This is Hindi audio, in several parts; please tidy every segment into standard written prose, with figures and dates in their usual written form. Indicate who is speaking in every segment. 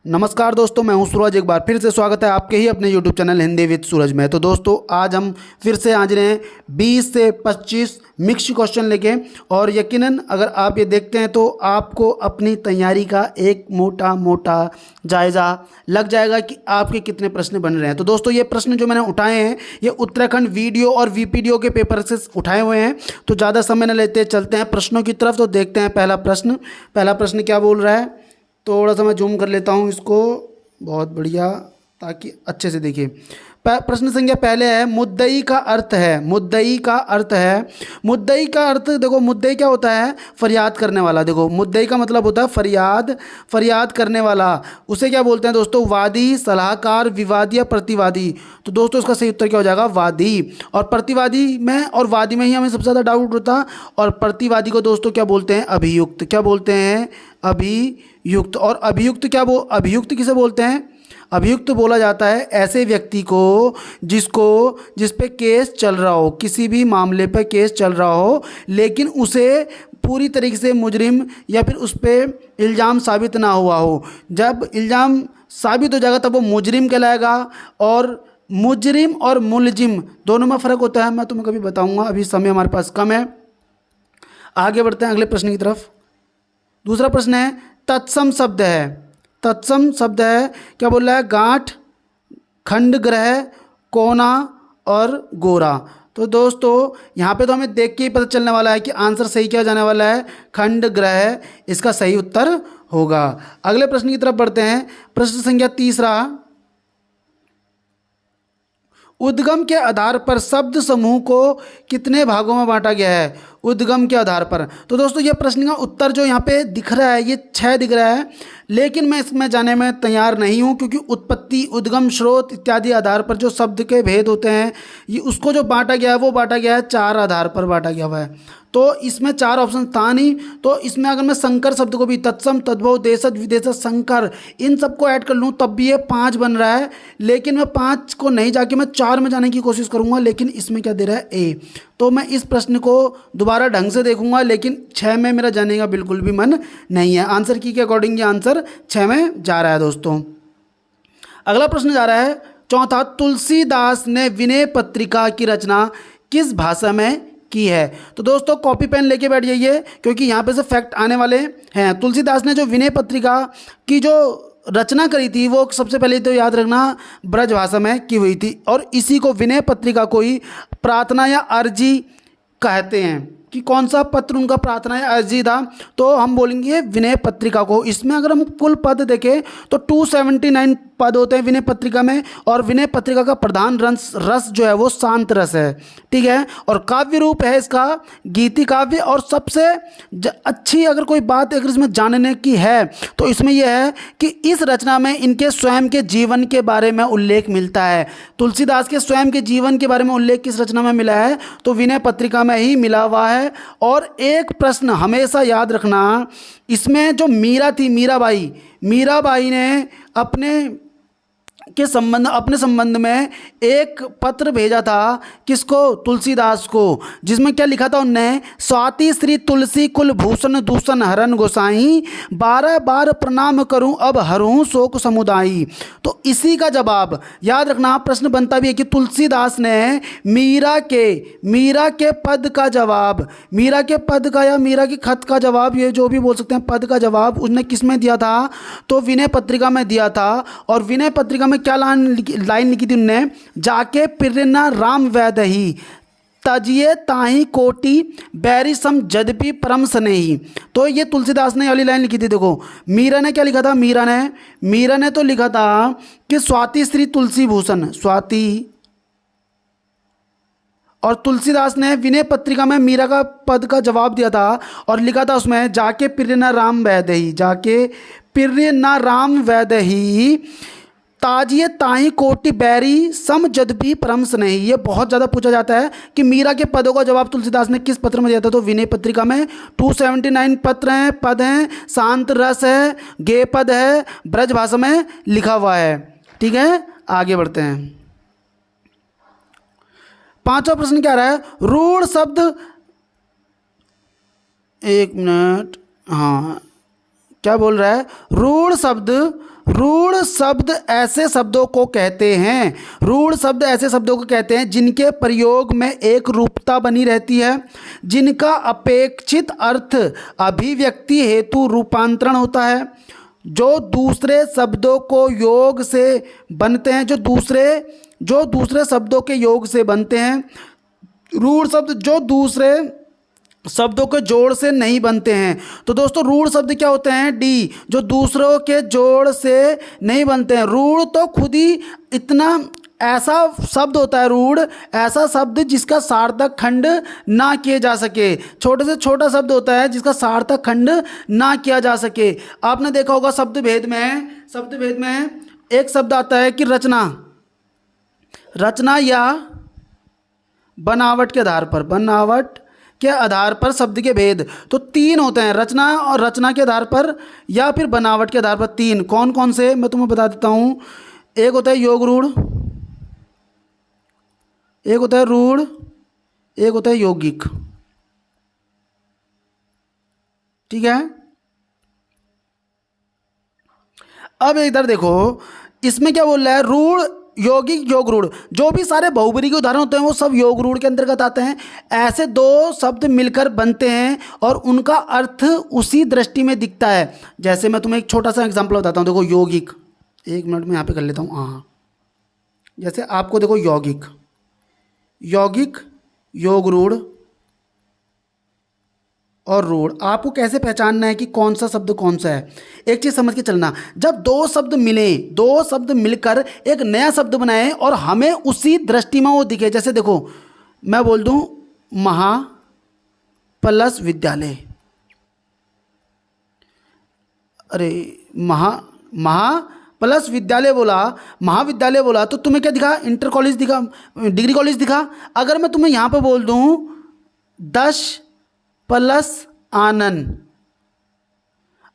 Speaker 1: नमस्कार दोस्तों, मैं हूं सूरज। एक बार फिर से स्वागत है आपके ही अपने YouTube चैनल हिंदी विद सूरज में। तो दोस्तों आज हम फिर से आज रहे हैं 20 से 25 मिक्स क्वेश्चन लेके, और यकीनन अगर आप ये देखते हैं तो आपको अपनी तैयारी का एक मोटा जायज़ा लग जाएगा कि आपके कितने प्रश्न बन रहे हैं। तो दोस्तों ये प्रश्न जो मैंने उठाए हैं ये उत्तराखंड वीडियो और वीपीडीओ के पेपर से उठाए हुए हैं। तो ज़्यादा समय न लेते चलते हैं प्रश्नों की तरफ। तो देखते हैं पहला प्रश्न क्या बोल रहा है। थोड़ा सा मैं जूम कर लेता हूँ इसको, बहुत बढ़िया, ताकि अच्छे से देखिए। प्रश्न संख्या पहले है, मुद्दई का अर्थ है। मुद्दई का अर्थ देखो, मुद्दई क्या होता है? फरियाद करने वाला। देखो मुद्दई का मतलब होता है फरियाद करने वाला। उसे क्या बोलते हैं दोस्तों? वादी, सलाहकार, विवादी या प्रतिवादी। तो दोस्तों इसका सही उत्तर क्या हो जाएगा? वादी। और प्रतिवादी में और वादी में ही हमें सबसे ज़्यादा डाउट होता। और प्रतिवादी को दोस्तों क्या बोलते हैं? अभियुक्त। क्या बोलते हैं? अभियुक्त। और अभियुक्त किसे बोलते हैं? अभियुक्त बोला जाता है ऐसे व्यक्ति को जिस पे केस चल रहा हो, किसी भी मामले पे केस चल रहा हो, लेकिन उसे पूरी तरीके से मुजरिम या फिर उस पर इल्ज़ाम साबित ना हुआ हो। जब इल्ज़ाम साबित हो जाएगा तब वो मुजरिम कहलाएगा। और मुजरिम और मुलजिम दोनों में फ़र्क होता है, मैं तुम्हें कभी बताऊंगा, अभी समय हमारे पास कम है। आगे बढ़ते हैं अगले प्रश्न की तरफ। दूसरा प्रश्न है, तत्सम शब्द है। तत्सम शब्द है, क्या बोल रहा है? गांठ, खंड ग्रह, कोना और गोरा। तो दोस्तों यहाँ पे तो हमें देख के ही पता चलने वाला है कि आंसर सही क्या जाने वाला है? खंड ग्रह इसका सही उत्तर होगा। अगले प्रश्न की तरफ बढ़ते हैं। प्रश्न संख्या तीसरा, उद्गम के आधार पर शब्द समूह को कितने भागों में बांटा गया है? उद्गम के आधार पर। तो दोस्तों ये प्रश्न का उत्तर जो यहाँ पे दिख रहा है ये 6 दिख रहा है, लेकिन मैं इसमें जाने में तैयार नहीं हूँ, क्योंकि उत्पत्ति, उद्गम, स्रोत इत्यादि आधार पर जो शब्द के भेद होते हैं ये उसको जो बांटा गया है वो बांटा गया है 4 आधार पर बांटा गया हुआ है। तो इसमें 4 ऑप्शन था नहीं, तो इसमें अगर मैं संकर शब्द को भी, तत्सम, तद्भव, देशज, विदेशज, संकर, इन सबको ऐड कर लूँ तब भी ये 5 बन रहा है। लेकिन मैं 5 को नहीं जाके मैं 4 में जाने की कोशिश करूँगा, लेकिन इसमें क्या दे रहा है? ए। तो मैं इस प्रश्न को दोबारा ढंग से देखूंगा, लेकिन 6 में मेरा जाने का बिल्कुल भी मन नहीं है। आंसर की के अकॉर्डिंग ये आंसर 6 में जा रहा है दोस्तों। अगला प्रश्न जा रहा है चौथा, तुलसीदास ने विनय पत्रिका की रचना किस भाषा में की है? तो दोस्तों कॉपी पेन लेके बैठ जाइए, क्योंकि यहाँ पे से फैक्ट आने वाले हैं। तुलसीदास ने जो विनय पत्रिका की जो रचना करी थी वो सबसे पहले तो याद रखना ब्रज भाषा में की हुई थी, और इसी को विनय पत्रिका को ही प्रार्थना या अर्जी कहते हैं। कि कौन सा पत्र उनका प्रार्थना या अर्जी था, तो हम बोलेंगे विनय पत्रिका को। इसमें अगर हम कुल पद देखें तो 279 पद होते हैं विनय पत्रिका में, और विनय पत्रिका का प्रधान रस जो है वो शांत रस है, ठीक है। और काव्य रूप है इसका गीति काव्य। और सबसे अच्छी अगर कोई बात अगर इसमें जानने की है तो इसमें यह है कि इस रचना में इनके स्वयं के जीवन के बारे में उल्लेख मिलता है। तुलसीदास के स्वयं के जीवन के बारे में उल्लेख किस रचना में मिला है? तो विनय पत्रिका में ही मिला हुआ है। और एक प्रश्न हमेशा याद रखना, इसमें जो मीरा थी, मीराबाई ने अपने संबंध में एक पत्र भेजा था। किसको? तुलसीदास को। जिसमें क्या लिखा था उनने? स्वाति श्री तुलसी कुल भूषण दूषण हरन गोसाई, 12 बार प्रणाम करूं अब हरूं शोक समुदाई। तो इसी का जवाब याद रखना। प्रश्न बनता भी है कि तुलसीदास ने मीरा के पद का जवाब, मीरा के पद का या मीरा के खत का जवाब, ये जो भी बोल सकते हैं, पद का जवाब उसने किस में दिया था? तो विनय पत्रिका में दिया था। और विनय पत्रिका में क्या लाइन लिखी थी उनने? जाके पिरना राम वैदही, तजिए ताही कोटि बैरी सम जदपि परम स्नेही। तो ये तुलसीदास ने वाली लाइन लिखी थी। देखो मीरा ने क्या लिखा था? मीरा ने तो लिखा था कि स्वाति श्री तुलसी भूषण, स्वाति। और तुलसीदास ने विनय पत्रिका में मीरा का पद का जवाब दिया था और लिखा था उसमें जाके पिरना राम वैदही, जाके पिरना राम वैदही, ताजिए ताही कोटि बैरी सम जदपि परम स्नेही। ये बहुत ज़्यादा पूछा जाता है कि मीरा के पदों का जवाब तुलसीदास ने किस पत्र में दिया था? तो विनय पत्रिका में। 279 पद हैं, शांत रस है, गे पद है, ब्रज भाषा में लिखा हुआ है, ठीक है। आगे बढ़ते हैं। 5वां प्रश्न क्या रहा है? रूढ़ शब्द, एक मिनट, हाँ क्या बोल रहा है? रूढ़ शब्द ऐसे शब्दों को कहते हैं, रूढ़ शब्द ऐसे शब्दों को कहते हैं जिनके प्रयोग में एक रूपता बनी रहती है, जिनका अपेक्षित अर्थ अभिव्यक्ति हेतु रूपांतरण होता है, जो दूसरे शब्दों को योग से बनते हैं, जो दूसरे शब्दों के योग से बनते हैं। रूढ़ शब्द जो दूसरे शब्दों के जोड़ से नहीं बनते हैं। तो दोस्तों रूढ़ शब्द क्या होते हैं? डी, जो दूसरों के जोड़ से नहीं बनते हैं। रूढ़ तो खुद ही इतना ऐसा शब्द होता है, रूढ़ ऐसा शब्द जिसका सार्थक खंड ना किए जा सके, छोटे से छोटा शब्द होता है जिसका सार्थक खंड ना किया जा सके। आपने देखा होगा शब्द भेद में एक शब्द आता है कि रचना या बनावट के आधार पर शब्द के भेद। तो 3 होते हैं, रचना के आधार पर या फिर बनावट के आधार पर। 3 कौन कौन से मैं तुम्हें बता देता हूँ। एक होता है योग रूढ़, एक होता है रूढ़, एक होता है यौगिक। ठीक है, अब इधर देखो इसमें क्या बोल रहा है? रूढ़, यौगिक, योग रूढ़, जो भी सारे बहुब्रीही के उदाहरण होते हैं वो सब योग रूढ़ के अंतर्गत आते हैं। ऐसे 2 शब्द मिलकर बनते हैं और उनका अर्थ उसी दृष्टि में दिखता है। जैसे मैं तुम्हें एक छोटा सा एग्जांपल बताता हूँ। देखो यौगिक, 1 मिनट में यहाँ पे कर लेता हूँ। हाँ, जैसे आपको देखो यौगिक, योग रूढ़ और रूढ़, आपको कैसे पहचानना है कि कौन सा शब्द कौन सा है? एक चीज़ समझ के चलना, जब 2 शब्द मिलकर एक नया शब्द बनाए और हमें उसी दृष्टि में वो दिखे। जैसे देखो मैं बोल दूं महा प्लस विद्यालय, अरे महा प्लस विद्यालय बोला, महाविद्यालय बोला, तो तुम्हें क्या दिखा? इंटर कॉलेज दिखा, डिग्री कॉलेज दिखा। अगर मैं तुम्हें यहाँ पे बोल दूं 10 प्लस आनंद,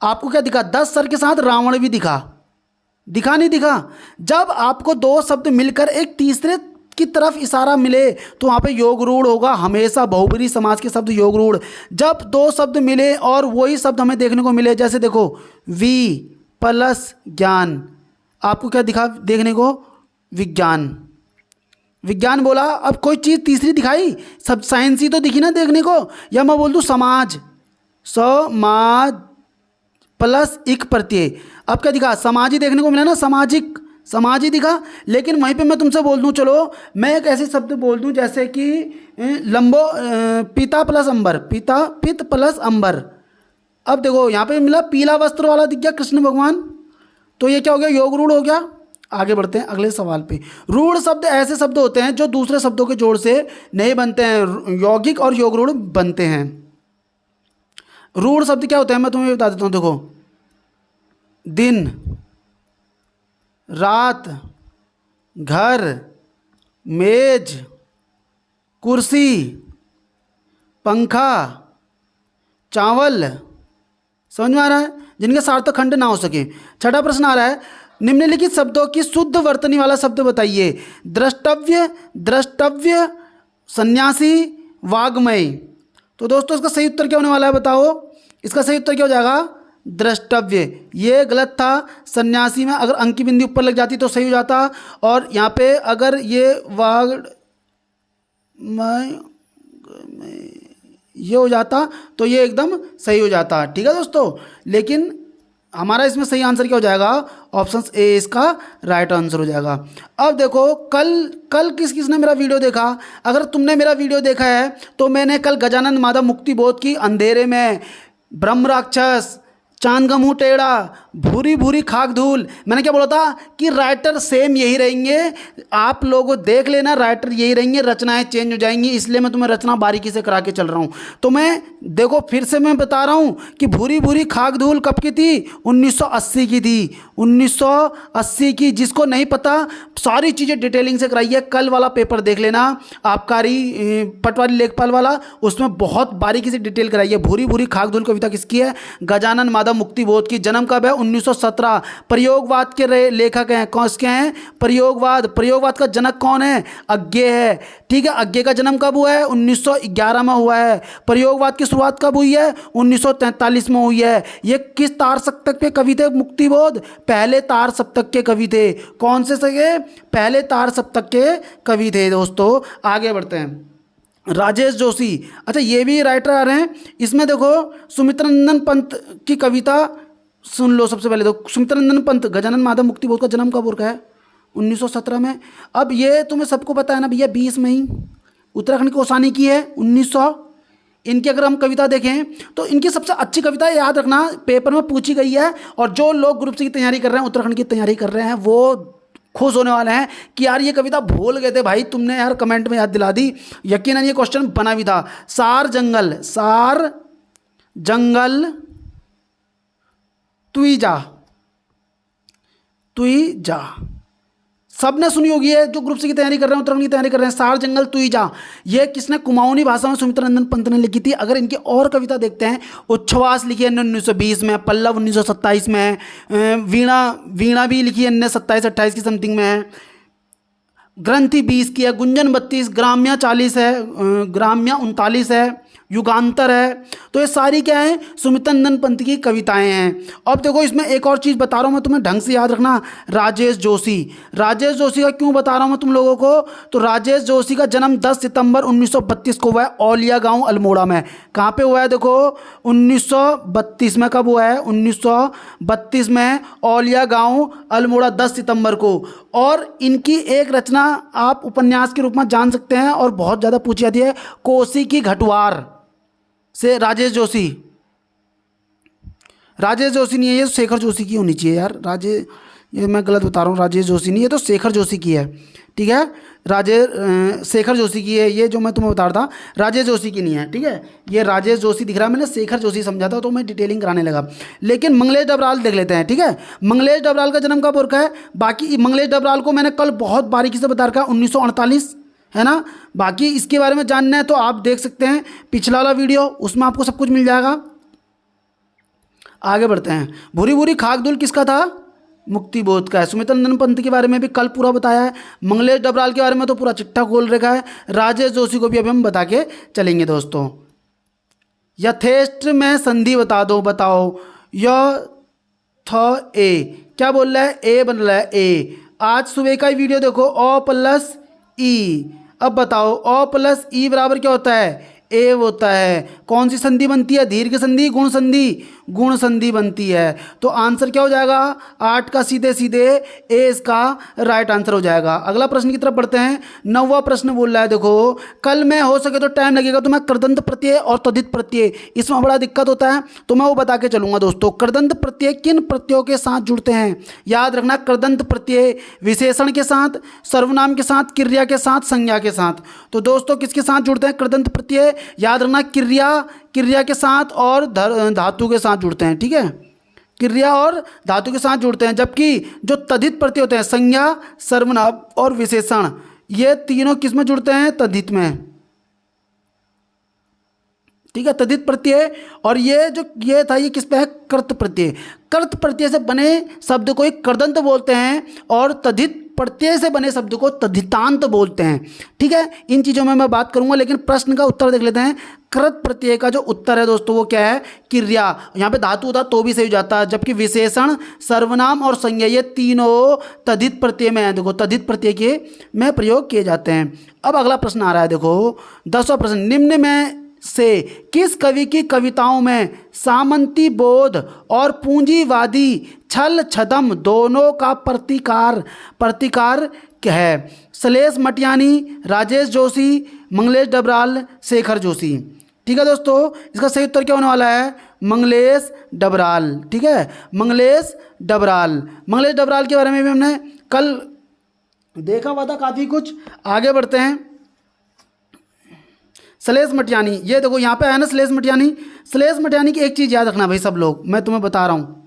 Speaker 1: आपको क्या दिखा? 10 सर के साथ रावण भी दिखा नहीं दिखा? जब आपको 2 शब्द मिलकर एक तीसरे की तरफ इशारा मिले तो वहाँ पे योग रूढ़ होगा। हमेशा बहुब्रीही समाज के शब्द योग रूढ़। जब 2 शब्द मिले और वही शब्द हमें देखने को मिले, जैसे देखो वी प्लस ज्ञान, आपको क्या दिखा देखने को? विज्ञान बोला, अब कोई चीज़ तीसरी दिखाई, सब साइंस ही तो दिखी ना देखने को। या मैं बोल दूँ समाज प्लस इक प्रत्यय, अब क्या दिखा? समाज ही देखने को मिला ना, समाज ही दिखा। लेकिन वहीं पे मैं तुमसे बोल दूँ, चलो मैं एक ऐसे शब्द बोल दूँ जैसे कि पिता पित प्लस अंबर। अब देखो यहाँ पे मिला पीला वस्त्र वाला दिख गया कृष्ण भगवान, तो ये क्या हो गया? योग रूढ़ हो गया। आगे बढ़ते हैं अगले सवाल पे। रूढ़ शब्द ऐसे शब्द होते हैं जो दूसरे शब्दों के जोड़ से नहीं बनते हैं, यौगिक और योग रूढ़ बनते हैं। रूढ़ शब्द क्या होते हैं मैं तुम्हें बता देता हूँ। देखो दिन, रात, घर, मेज, कुर्सी, पंखा, चावल, समझ में आ रहा है? जिनके सार्थक खंड ना हो सके। 6ठा प्रश्न आ रहा है, निम्नलिखित शब्दों की शुद्ध वर्तनी वाला शब्द बताइए। द्रष्टव्य, सन्यासी, वाग्मय। तो दोस्तों इसका सही उत्तर क्या होने वाला है बताओ? इसका सही उत्तर क्या हो जाएगा? द्रष्टव्य। ये गलत था। सन्यासी में अगर अंक की बिंदी ऊपर लग जाती तो सही हो जाता, और यहाँ पे अगर ये ये हो जाता तो ये एकदम सही हो जाता। ठीक है दोस्तों, लेकिन हमारा इसमें सही आंसर क्या हो जाएगा? ऑप्शन ए इसका राइट आंसर हो जाएगा। अब देखो कल किस किसने मेरा वीडियो देखा? अगर तुमने मेरा वीडियो देखा है तो मैंने कल गजानन माधव मुक्ति बोध की अंधेरे में, ब्रह्म राक्षस, चांद का मुंह टेढ़ा, भूरी भूरी खाक धूल, मैंने क्या बोला था कि राइटर सेम यही रहेंगे। आप लोग देख लेना, राइटर यही रहेंगे, रचनाएं चेंज हो जाएंगी। इसलिए मैं तुम्हें रचना बारीकी से करा के चल रहा हूँ। तो मैं देखो फिर से मैं बता रहा हूँ कि भूरी भूरी खाक धूल कब की थी? 1980 की थी, 1980 की। जिसको नहीं पता सारी चीज़ें डिटेलिंग से कराई है। कल वाला पेपर देख लेना, आबकारी पटवारी लेखपाल वाला, उसमें बहुत बारीकी से डिटेल कराई है। भूरी भूरी खाक धूल कविता किसकी है? गजानन माधव मुक्ति बोध की। जन्म कब है? 1917। प्रयोगवाद के लेखक हैं कौन के हैं? प्रयोगवाद का जनक कौन है? अज्ञे है। ठीक है, अज्ञे का जन्म कब हुआ है? 1911 में हुआ है। प्रयोगवाद की शुरुआत कब हुई है? 1943 में हुई है। ये किस तार सप्तक के कवि थे? मुक्तिबोध पहले तार सप्तक के कवि थे। कौन से सके? पहले तार सप्तक के कवि थे दोस्तों। आगे बढ़ते हैं। राजेश जोशी, अच्छा ये भी राइटर आ रहे हैं। इसमें देखो सुमित्रानंदन पंत की कविता सुन लो। सबसे पहले तो सुमित्रानंदन पंत गजानन माधव मुक्तिबोध का जन्म कब हुआ है? 1917 में। अब ये तुम्हें सबको पता है ना भैया, 20 में ही उत्तराखंड कोसानी की है 1900। इनकी अगर हम कविता देखें तो इनकी सबसे अच्छी कविता याद रखना, पेपर में पूछी गई है। और जो लोग ग्रुप सी की तैयारी कर रहे हैं, उत्तराखंड की तैयारी कर रहे हैं, वो खुश होने वाले हैं कि यार ये कविता भूल गए थे भाई, तुमने यार कमेंट में याद दिला दी। यकीनन ये क्वेश्चन बना भी था। सार जंगल तुई जा सबने सुनी होगी है, जो ग्रुप सी की तैयारी कर रहे हैं, उत्तराखंड की तैयारी कर रहे हैं। सार जंगल तुई जा, ये किसने? कुमाऊनी भाषा में सुमित्रानंदन पंत ने लिखी थी। अगर इनकी और कविता देखते हैं, उच्छ्वास लिखी है 1920 में, पल्लव 1927 में है, वीणा भी लिखी है 27-28 की समथिंग में है, ग्रंथि 20 की है, गुंजन 32, ग्राम्या 40 है, ग्राम्या 39 है, युगांतर है। तो ये सारी क्या है? सुमित्रानंदन पंत की कविताएं हैं। अब देखो इसमें एक और चीज़ बता रहा हूँ मैं तुम्हें, ढंग से याद रखना। राजेश जोशी का क्यों बता रहा हूँ मैं तुम लोगों को? तो राजेश जोशी का जन्म 10 सितंबर 1932 को हुआ है, औलिया गांव अल्मोड़ा में। कहाँ पे हुआ है? देखो 1932 में। कब हुआ है? 1932 में, औलिया गांव अल्मोड़ा, 10 सितंबर को। और इनकी एक रचना आप उपन्यास के रूप में जान सकते हैं और बहुत ज़्यादा पूछी जाती है, कोसी की घटवार से। राजेश जोशी नहीं है, ये शेखर जोशी की होनी चाहिए यार। ये मैं गलत बता रहा हूँ, राजेश जोशी नहीं, ये तो शेखर जोशी की है। ठीक है, शेखर जोशी की है ये, जो मैं तुम्हें बता रहा था, राजेश जोशी की नहीं है। ठीक है, ये राजेश जोशी दिख रहा है, मैंने शेखर जोशी समझा था तो मैं डिटेलिंग कराने लगा। लेकिन मंगलेश डबराल देख लेते हैं। ठीक है, मंगलेश डबराल का जन्म कब रखा है? बाकी मंगलेश डबराल को मैंने कल बहुत बारीकी से बता रखा, 1948 है ना। बाकी इसके बारे में जानना है तो आप देख सकते हैं पिछला वाला वीडियो, उसमें आपको सब कुछ मिल जाएगा। आगे बढ़ते हैं। भूरी भूरी खाकदुल किसका था? मुक्तिबोध का है। सुमित्रानंदन पंत के बारे में भी कल पूरा बताया है। मंगलेश डबराल के बारे में तो पूरा चिट्ठा खोल रखा है। राजेश जोशी को भी अभी हम बता के चलेंगे दोस्तों। यथेष्ट में संधि बताओ। ए क्या बोल रहा है? ए बन रहा है ए। आज सुबह का ही वीडियो देखो, ओ प्लस ई। अब बताओ ओ प्लस ई बराबर क्या होता है? ए होता है। कौन सी संधि बनती है? दीर्घ संधि, गुण संधि बनती है। तो आंसर क्या हो जाएगा? 8 का सीधे सीधे ए इसका राइट आंसर हो जाएगा। अगला प्रश्न की तरफ बढ़ते हैं। 9वां प्रश्न बोल रहा है, देखो कल में हो सके तो टाइम लगेगा तो मैं कृदंत प्रत्यय और तद्धित प्रत्यय, इसमें बड़ा दिक्कत होता है तो मैं वो बता के चलूंगा दोस्तों। कृदंत प्रत्यय किन प्रत्ययों के साथ जुड़ते हैं? याद रखना, कृदंत प्रत्यय विशेषण के साथ, सर्वनाम के साथ, क्रिया के साथ, संज्ञा के साथ। तो दोस्तों किसके साथ जुड़ते हैं कृदंत प्रत्यय? याद रखना, क्रिया के साथ और धातु के साथ जुड़ते हैं। ठीक है, क्रिया और धातु के साथ जुड़ते हैं। जबकि जो तद्धित प्रत्यय होते हैं, संज्ञा, सर्वनाम और विशेषण, ये तीनों किस में जुड़ते हैं? तद्धित में। ठीक है, तद्धित प्रत्यय। और ये था, ये किस पे है? कर्त प्रत्यय। कर्त प्रत्यय से बने शब्द को एक कृदंत बोलते हैं और तद्धित प्रत्यय से बने शब्द को तद्धितांत बोलते हैं। ठीक है, इन चीज़ों में मैं बात करूंगा, लेकिन प्रश्न का उत्तर देख लेते हैं। कृत प्रत्यय का जो उत्तर है दोस्तों वो क्या है? क्रिया। यहाँ पे धातु होता तो भी सही हो जाता, जबकि विशेषण, सर्वनाम और संज्ञा ये तीनों तद्धित प्रत्यय में है। देखो तद्धित प्रत्यय के में प्रयोग किए जाते हैं। अब अगला प्रश्न आ रहा है, देखो 10वां प्रश्न। निम्न में से किस कवि की कविताओं में सामंती बोध और पूंजीवादी छल छदम दोनों का प्रतिकार है? सलेश मटियानी, राजेश जोशी, मंगलेश डबराल, शेखर जोशी। ठीक है दोस्तों, इसका सही उत्तर क्या होने वाला है? मंगलेश डबराल। ठीक है, मंगलेश डबराल के बारे में भी हमने कल देखा हुआ था काफ़ी कुछ। आगे बढ़ते हैं। सलेश मटियानी, ये देखो यहाँ पे है ना सलेश मटियानी की एक चीज़ याद रखना भाई सब लोग, मैं तुम्हें बता रहा हूँ।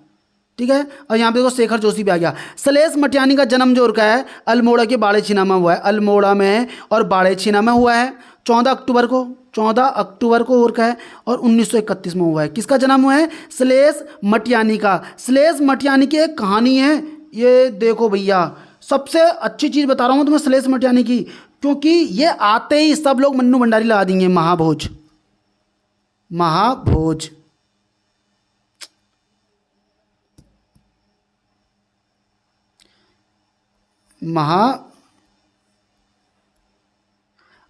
Speaker 1: ठीक है। और यहाँ पे देखो शेखर जोशी भी आ गया। सलेश मटियानी का जन्म जो उनका है अल्मोड़ा के बाड़ेछीना में हुआ है, अल्मोड़ा में और बाड़ेछीना में हुआ है 14 अक्टूबर को, 14 अक्टूबर को उनका है और 1931 में हुआ है। किसका जन्म हुआ है? सलेश मटियानी का। सलेश मटियानी की एक कहानी है, ये देखो भैया, सबसे अच्छी चीज़ बता रहा हूँ तुम्हें सलेश मटियानी की, क्योंकि ये आते ही सब लोग मन्नू भंडारी लगा देंगे। महाभोज, महाभोज,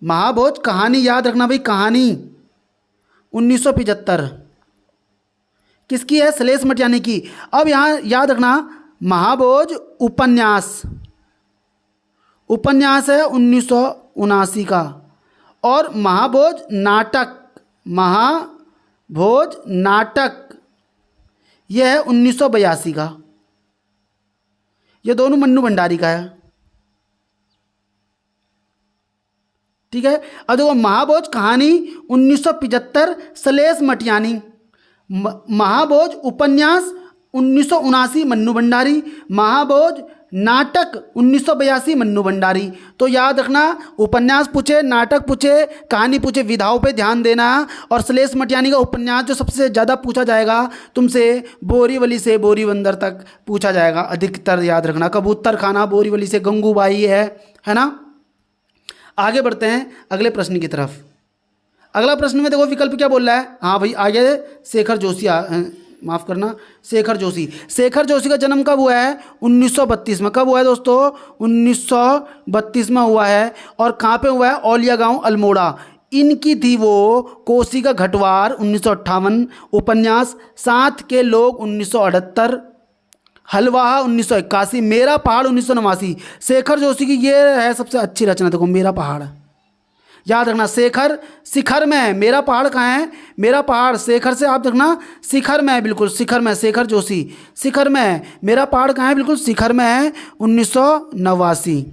Speaker 1: महाभोज कहानी याद रखना भाई, कहानी 1975 किसकी है? सलेश मटियानी की। अब यहाँ याद रखना महाभोज उपन्यास, उपन्यास है 1979 का, और महाभोज नाटक, महाभोज नाटक यह है 1982 का। ये दोनों मन्नू भंडारी का है, ठीक है। अब देखो महाभोज कहानी 1975 सलेश मटियानी, महाभोज उपन्यास 1979 मन्नू भंडारी, महाभोज नाटक 1982 मन्नू भंडारी। तो याद रखना, उपन्यास पूछे, नाटक पूछे, कहानी पूछे, विधाओं पे ध्यान देना। और सलेश मटियानी का उपन्यास जो सबसे ज़्यादा पूछा जाएगा तुमसे, बोरीवली से बोरीबंदर तक पूछा जाएगा अधिकतर, याद रखना। कबूतर खाना बोरीवली से गंगूबाई है ना। आगे बढ़ते हैं अगले प्रश्न की तरफ। अगला प्रश्न में देखो विकल्प क्या बोल रहा है। हाँ भाई आगे शेखर जोशी, माफ़ करना, शेखर जोशी। शेखर जोशी का जन्म कब हुआ है? 1932 में। कब हुआ है दोस्तों? 1932 में हुआ है। और कहाँ पे हुआ है? औलिया गांव अल्मोड़ा। इनकी थी वो कोसी का घटवार 1958, उपन्यास साथ के लोग 1978, हलवाहा 1981, मेरा पहाड़ 1989। शेखर जोशी की ये है सबसे अच्छी रचना, देखो मेरा पहाड़, याद रखना। शेखर शिखर में है, मेरा पहाड़ कहाँ है? मेरा पहाड़ शेखर से आप देखना शिखर में है, बिल्कुल शिखर में। शेखर जोशी शिखर में है, मेरा पहाड़ कहाँ है? बिल्कुल शिखर में है 1989।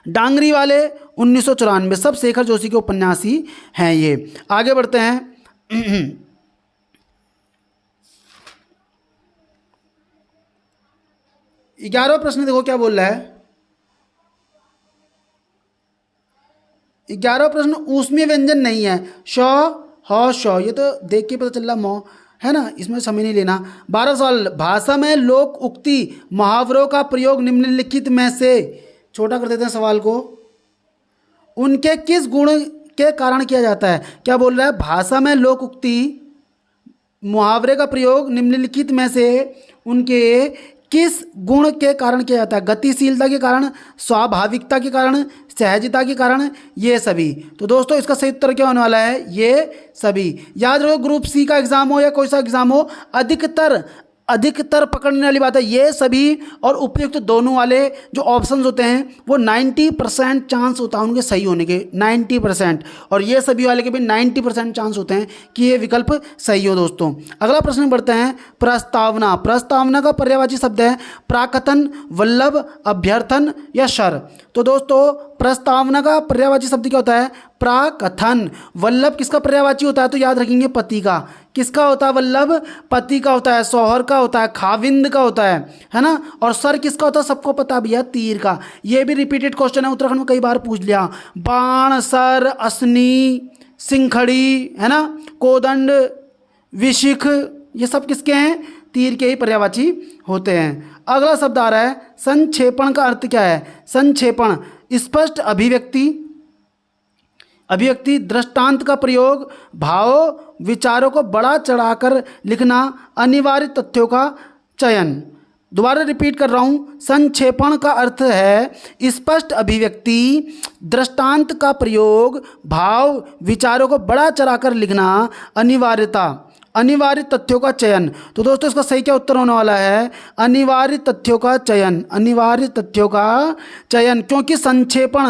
Speaker 1: डांगरी वाले 1994, सब शेखर जोशी के उपन्यास ही हैं ये। आगे बढ़ते हैं। 11वां प्रश्न देखो क्या बोल रहा है। 11वां प्रश्न ऊष्मीय व्यंजन नहीं है, श ह श, ये तो देख के पता चल रहा मौ है ना, इसमें समय नहीं लेना। 12 सवाल, भाषा में लोक उक्ति मुहावरों का प्रयोग निम्नलिखित में से, छोटा कर देते हैं सवाल को, उनके किस गुण के कारण किया जाता है? क्या बोल रहा है? भाषा में लोक उक्ति मुहावरे का प्रयोग निम्नलिखित में से उनके किस गुण के कारण किया जाता है? गतिशीलता के कारण, स्वाभाविकता के कारण, सहजता के कारण, ये सभी। तो दोस्तों इसका सही उत्तर क्या होने वाला है? ये सभी। याद रखो ग्रुप सी का एग्जाम हो या कोई सा एग्जाम हो, अधिकतर पकड़ने वाली बात है ये सभी और उपयुक्त दोनों वाले जो ऑप्शंस होते हैं वो 90% चांस होता है उनके सही होने के, 90%। और ये सभी वाले के भी 90% चांस होते हैं कि ये विकल्प सही हो दोस्तों। अगला प्रश्न बढ़ते हैं। प्रस्तावना, प्रस्तावना का पर्यायवाची शब्द है प्राकथन, वल्लभ, अभ्यर्थन या शर। तो दोस्तों प्रस्तावना का पर्यायवाची शब्द क्या होता है? प्राकथन। वल्लभ किसका पर्यायवाची होता है? तो याद रखेंगे पति का। किसका होता है वल्लभ? पति का होता है, शौहर का होता है, खाविंद का होता है ना। और सर किसका होता है? सबको पता भैया, तीर का। ये भी रिपीटेड क्वेश्चन है, उत्तराखंड में कई बार पूछ लिया। बाण, सर, असनी, सिंखड़ी है ना, कोदंड, विशिख, ये सब किसके हैं? तीर के ही पर्यायवाची होते हैं। अगला शब्द आ रहा है संक्षेपण का अर्थ क्या है? संक्षेपण स्पष्ट अभिव्यक्ति, दृष्टांत का प्रयोग, भाव विचारों को बढ़ा चढ़ाकर लिखना, अनिवार्य तथ्यों का चयन। दोबारा रिपीट कर रहा हूँ, संक्षेपण का अर्थ है स्पष्ट अभिव्यक्ति, दृष्टांत का प्रयोग, भाव विचारों को बढ़ा चढ़ाकर लिखना, अनिवार्य तथ्यों का चयन। तो दोस्तों इसका सही क्या उत्तर होने वाला है? अनिवार्य तथ्यों का चयन, अनिवार्य तथ्यों का चयन। क्योंकि संक्षेपण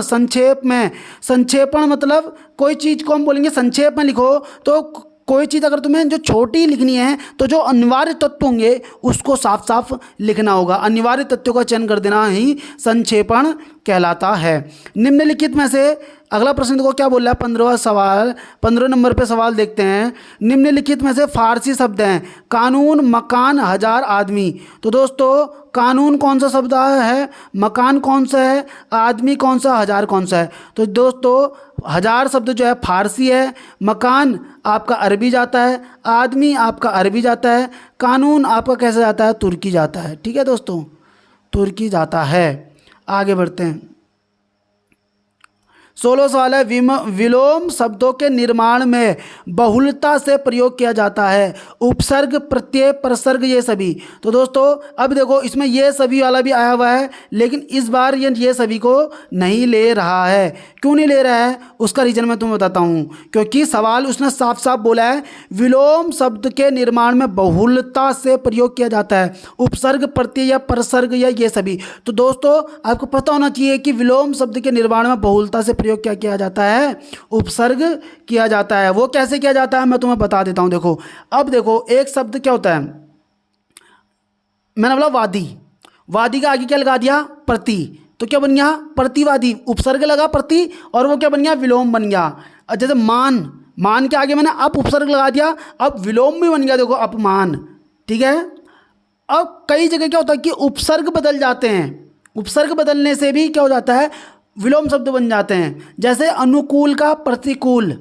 Speaker 1: मतलब कोई चीज़ को हम बोलेंगे संक्षेप में लिखो, तो कोई चीज़ अगर तुम्हें जो छोटी लिखनी है तो जो अनिवार्य तत्व होंगे उसको साफ साफ लिखना होगा। अनिवार्य तथ्यों का चयन कर देना ही संक्षेपण कहलाता है। निम्नलिखित में से अगला प्रश्न देखो क्या बोल रहा है, 15वां सवाल, 15 नंबर पे सवाल देखते हैं। निम्नलिखित में से फारसी शब्द हैं, कानून, मकान, हजार, आदमी। तो दोस्तों कानून कौन सा शब्द है, मकान कौन सा है, आदमी कौन सा, हजार कौन सा है। तो दोस्तों हजार शब्द जो है फारसी है, मकान आपका अरबी जाता है, आदमी आपका अरबी जाता है, कानून आपका कैसे जाता है, तुर्की जाता है। ठीक है दोस्तों, तुर्की जाता है। आगे बढ़ते हैं। 16 सवाल है, विलोम शब्दों के निर्माण में बहुलता से प्रयोग किया जाता है, उपसर्ग, प्रत्यय, प्रसर्ग, ये सभी। तो दोस्तों अब देखो इसमें ये सभी वाला भी आया हुआ है, लेकिन इस बार ये सभी को नहीं ले रहा है। क्यों नहीं ले रहा है, उसका रीज़न मैं तुम्हें बताता हूँ। क्योंकि सवाल उसने साफ साफ बोला है विलोम शब्द के निर्माण में बहुलता से प्रयोग किया जाता है, उपसर्ग, प्रत्यय या प्रसर्ग या ये सभी। तो दोस्तों आपको पता होना चाहिए कि विलोम शब्द के निर्माण में बहुलता से प्रयोग क्या किया जाता है, उपसर्ग किया जाता है। वो कैसे किया जाता है मैं तुम्हें बता देता हूं। देखो अब देखो एक शब्द क्या होता है, मैंने बोला वादी, वादी का आगे क्या लगा दिया, प्रति, तो क्या बन गया, प्रतिवादी, उपसर्ग लगा प्रति और वो क्या बन गया, विलोम बन गया। जैसे मान, मान के आगे मैंने अप उपसर्ग लगा दिया, अब विलोम भी बन गया, देखो अपमान। ठीक है, अब कई जगह क्या होता है कि उपसर्ग बदल जाते हैं, उपसर्ग बदलने से भी क्या हो जाता है, विलोम शब्द बन जाते हैं। जैसे अनुकूल का प्रतिकूल,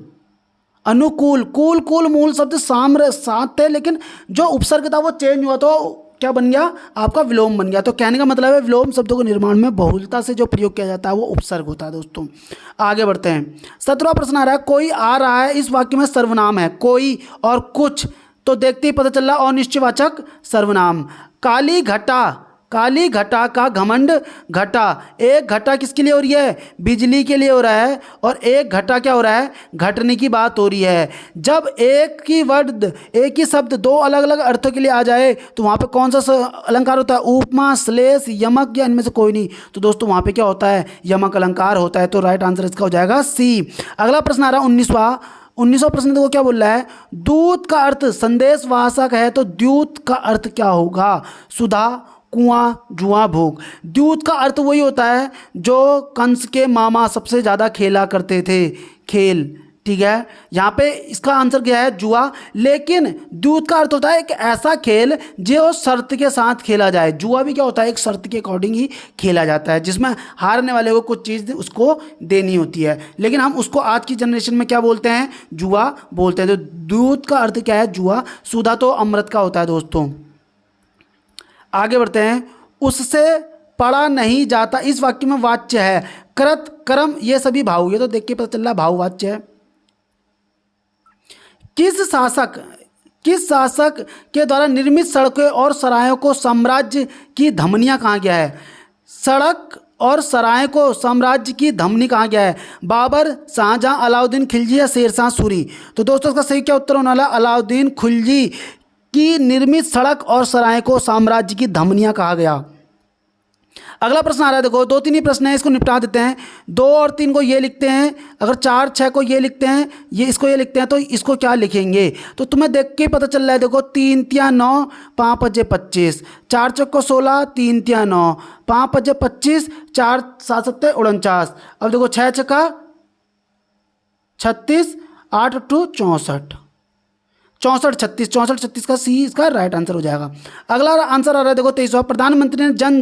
Speaker 1: अनुकूल, कूल, कूल मूल शब्द साम्र साथ थे, लेकिन जो उपसर्ग था वो चेंज हुआ तो क्या बन गया, आपका विलोम बन गया। तो कहने का मतलब है विलोम शब्दों के निर्माण में बहुलता से जो प्रयोग किया जाता है वो उपसर्ग होता है। दोस्तों आगे बढ़ते हैं। 17वां प्रश्न आ रहा है, कोई आ रहा है, इस वाक्य में सर्वनाम है, कोई और कुछ, तो देखते ही पता चल रहा अनिश्चयवाचक सर्वनाम। काली घटा, काली घटा का घमंड घटा, एक घटा किसके लिए हो रही है, बिजली के लिए हो रहा है, और एक घटा क्या हो रहा है, घटने की बात हो रही है। जब एक ही वर्ड, एक ही शब्द दो अलग अलग अर्थों के लिए आ जाए तो वहाँ पे कौन सा अलंकार होता है, उपमा, श्लेष, यमक या इनमें से कोई नहीं। तो दोस्तों वहाँ पे क्या होता है, यमक अलंकार होता है। तो राइट आंसर इसका हो जाएगा सी। अगला प्रश्न आ रहा है 19वां प्रश्न देखो क्या बोल रहा है, दूत का अर्थ संदेशवाहक है, तो द्यूत का अर्थ क्या होगा, सुधा, कुआं, जुआ, भोग। द्यूत का अर्थ वही होता है जो कंस के मामा सबसे ज़्यादा खेला करते थे, खेल। ठीक है, यहाँ पे इसका आंसर क्या है, जुआ। लेकिन द्यूत का अर्थ होता है एक ऐसा खेल जो शर्त के साथ खेला जाए। जुआ भी क्या होता है, एक शर्त के अकॉर्डिंग ही खेला जाता है, जिसमें हारने वाले को कुछ चीज़ उसको देनी होती है। लेकिन हम उसको आज की जनरेशन में क्या बोलते हैं, जुआ बोलते हैं। तो द्यूत का अर्थ क्या है, जुआ। सुधा तो अमृत का होता है। दोस्तों आगे बढ़ते हैं। उससे पढ़ा नहीं जाता, इस वाक्य में वाच्य है, कृत, कर्म, ये सभी भाव। ये तो देख के पता चल रहा है भाववाच्य है। किस शासक के द्वारा निर्मित सड़कों और सरायों को साम्राज्य की धमनियां कहा गया है, सड़क और सराय को साम्राज्य की धमनी कहा गया है, बाबर, शाहजहां, अलाउद्दीन खिलजी या शेरशाह सूरी। तो दोस्तों इसका सही क्या उत्तर होने वाला, अलाउद्दीन खिलजी की निर्मित सड़क और सराय को साम्राज्य की धमनियां कहा गया। अगला प्रश्न आ रहा है, देखो 2-3 ही प्रश्न है, इसको निपटा देते हैं। 2 और 3 को ये लिखते हैं, अगर 4, 6 को ये लिखते हैं, ये इसको ये लिखते हैं, तो इसको क्या लिखेंगे, तो तुम्हें देख के पता चल रहा है। देखो 3 तिया 9, 5 पचे 25, 4 चौको 16, 3 तिया 9, 5 पचे 25, 4 7 सत्ते 49। अब देखो 6 छक्का 36, 8 अट्ठू 64, 64 36, 64 36 का सी इसका राइट आंसर हो जाएगा। अगला आंसर आ रहा है, देखो 23वां, प्रधानमंत्री ने जन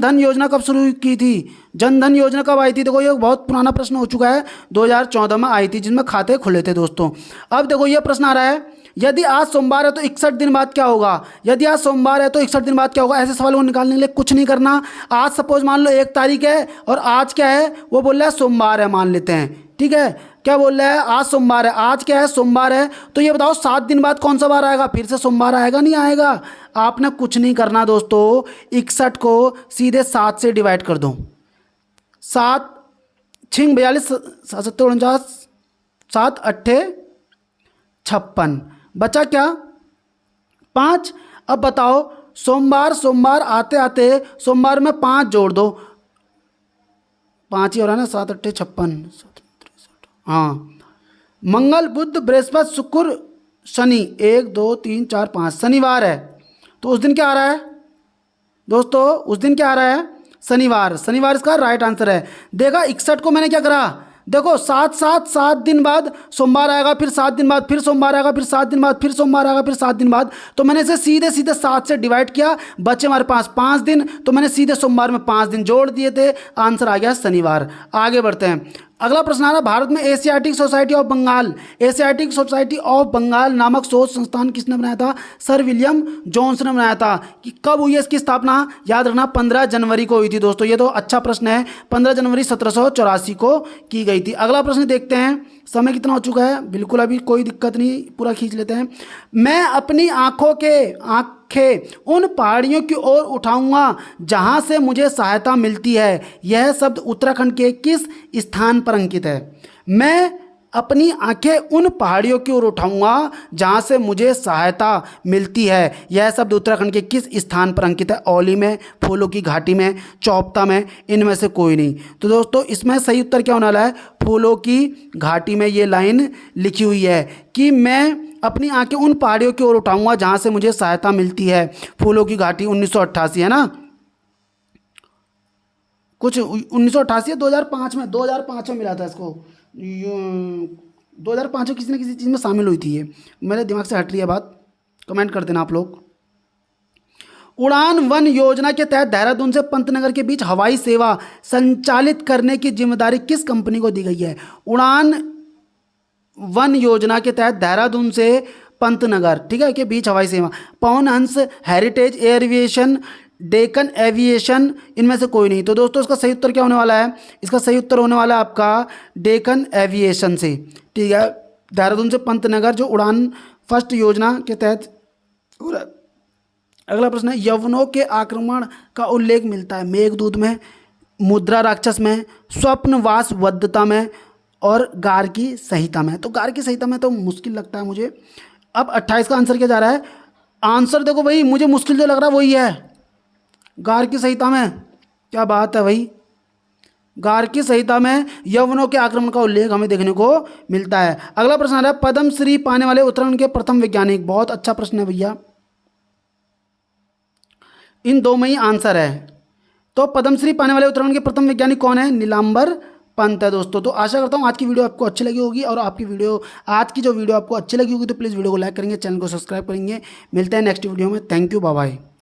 Speaker 1: धन योजना कब शुरू की थी, जन धन योजना कब आई थी। देखो ये बहुत पुराना प्रश्न हो चुका है, 2014 में आई थी, जिसमें खाते खुले थे। दोस्तों अब देखो ये प्रश्न आ रहा है, यदि आज सोमवार है तो 61 दिन बाद क्या होगा, यदि आज सोमवार है तो 61 दिन बाद क्या होगा। ऐसे सवाल को निकालने के लिए कुछ नहीं करना। आज सपोज मान लो 1 तारीख है और आज क्या है, वो बोल रहा है सोमवार है, मान लेते हैं। ठीक है, क्या बोल रहा है, आज सोमवार है, आज क्या है, सोमवार है। तो ये बताओ 7 दिन बाद कौन सा बार आएगा, फिर से सोमवार आएगा, नहीं आएगा। आपने कुछ नहीं करना दोस्तों, 61 को सीधे 7 से डिवाइड कर दो। 7 छिंग 42, 7 49, 7 अट्ठे 56, बचा क्या 5। अब बताओ सोमवार आते आते सोमवार में 5 जोड़ दो, 5 ही हो रहा है ना, 7 अट्ठे 56। हाँ, मंगल, बुध, बृहस्पति, शुक्र, शनि, 1 2 3 4 5, शनिवार है। तो उस दिन क्या आ रहा है दोस्तों, उस दिन क्या आ रहा है, शनिवार। शनिवार इसका राइट आंसर है। देखा 61 को मैंने क्या करा, देखो 7 दिन बाद सोमवार आएगा, फिर 7 दिन बाद फिर सोमवार आएगा, फिर 7 दिन बाद फिर सोमवार आएगा, फिर 7 दिन बाद। तो मैंने इसे सीधे सीधे 7 से डिवाइड किया, बचे हमारे पास 5 दिन, तो मैंने सीधे सोमवार में 5 दिन जोड़ दिए थे, आंसर आ गया शनिवार। आगे बढ़ते हैं। अगला प्रश्न आ रहा है, भारत में Asiatic Society of Bengal, Asiatic Society of Bengal नामक शोध संस्थान किसने बनाया था? सर विलियम जोन्स ने बनाया था। कि कब हुई है इसकी स्थापना? याद रखना 15 जनवरी को हुई थी दोस्तों। ये तो अच्छा प्रश्न है, 15 जनवरी 1784 को की गई थी। अगला प्रश्न देखते हैं। समय कितना हो चुका है? बिल्कुल अभी कोई दिक्कत नहीं, पूरा खींच लेते हैं। मैं अपनी आंखें उन पहाड़ियों की ओर उठाऊंगा जहां से मुझे सहायता मिलती है। यह शब्द उत्तराखंड के किस स्थान पर अंकित है? मैं अपनी आंखें उन पहाड़ियों की ओर उठाऊंगा जहां से मुझे सहायता मिलती है। यह शब्द उत्तराखंड के किस स्थान पर अंकित है? औली में, फूलों की घाटी में, चौपता में, इनमें से कोई नहीं। तो दोस्तों इसमें सही उत्तर क्या होने वाला है? फूलों की घाटी में ये लाइन लिखी हुई है कि मैं अपनी आंखें उन पहाड़ियों की ओर उठाऊंगा जहां से मुझे सहायता मिलती है। फूलों की घाटी 1988 है ना, कुछ 1988 या 2005 में मिला था इसको। 2005 में किसी न किसी चीज़ में शामिल हुई थी। ये मेरे दिमाग से हट रही है बात, कमेंट कर देना आप लोग। उड़ान वन योजना के तहत देहरादून से पंतनगर के बीच हवाई सेवा संचालित करने की जिम्मेदारी किस कंपनी को दी गई है? उड़ान वन योजना के तहत देहरादून से पंतनगर, ठीक है, के बीच हवाई सेवा, Pawan Hans, heritage aviation, Deccan aviation, इनमें से कोई नहीं। तो दोस्तों इसका सही उत्तर क्या होने वाला है? इसका सही उत्तर होने वाला है आपका डेकन एविएशन से, ठीक है। देहरादून से पंतनगर जो उड़ान फर्स्ट योजना के तहत हो रहा है। अगला प्रश्न है, यवनों के आक्रमण का उल्लेख मिलता है मेघदूत में, मुद्रा राक्षस में, स्वप्नवास वद्धता में और गार की संहिता में। तो गार की संहिता में तो मुश्किल लगता है मुझे। अब 28 का आंसर क्या जा रहा है? आंसर देखो भाई, मुझे मुश्किल जो लग रहा है वही है, गार की संहिता में। क्या बात है भाई, गार की संहिता में यवनों के आक्रमण का उल्लेख हमें देखने को मिलता है। अगला प्रश्न आ रहा है, पद्म श्री पाने वाले उत्तराखंड के प्रथम वैज्ञानिक। बहुत अच्छा प्रश्न है भैया, इन दो में ही आंसर है। तो पद्मश्री पाने वाले उत्तराखंड के प्रथम वैज्ञानिक कौन है? नीलांबर पंत है दोस्तों। तो आशा करता हूँ आज की वीडियो आपको अच्छी लगी होगी, और आज की जो वीडियो आपको अच्छी लगी होगी तो प्लीज़ वीडियो को लाइक करेंगे, चैनल को सब्सक्राइब करेंगे। मिलते हैं नेक्स्ट वीडियो में। Thank you, bye bye.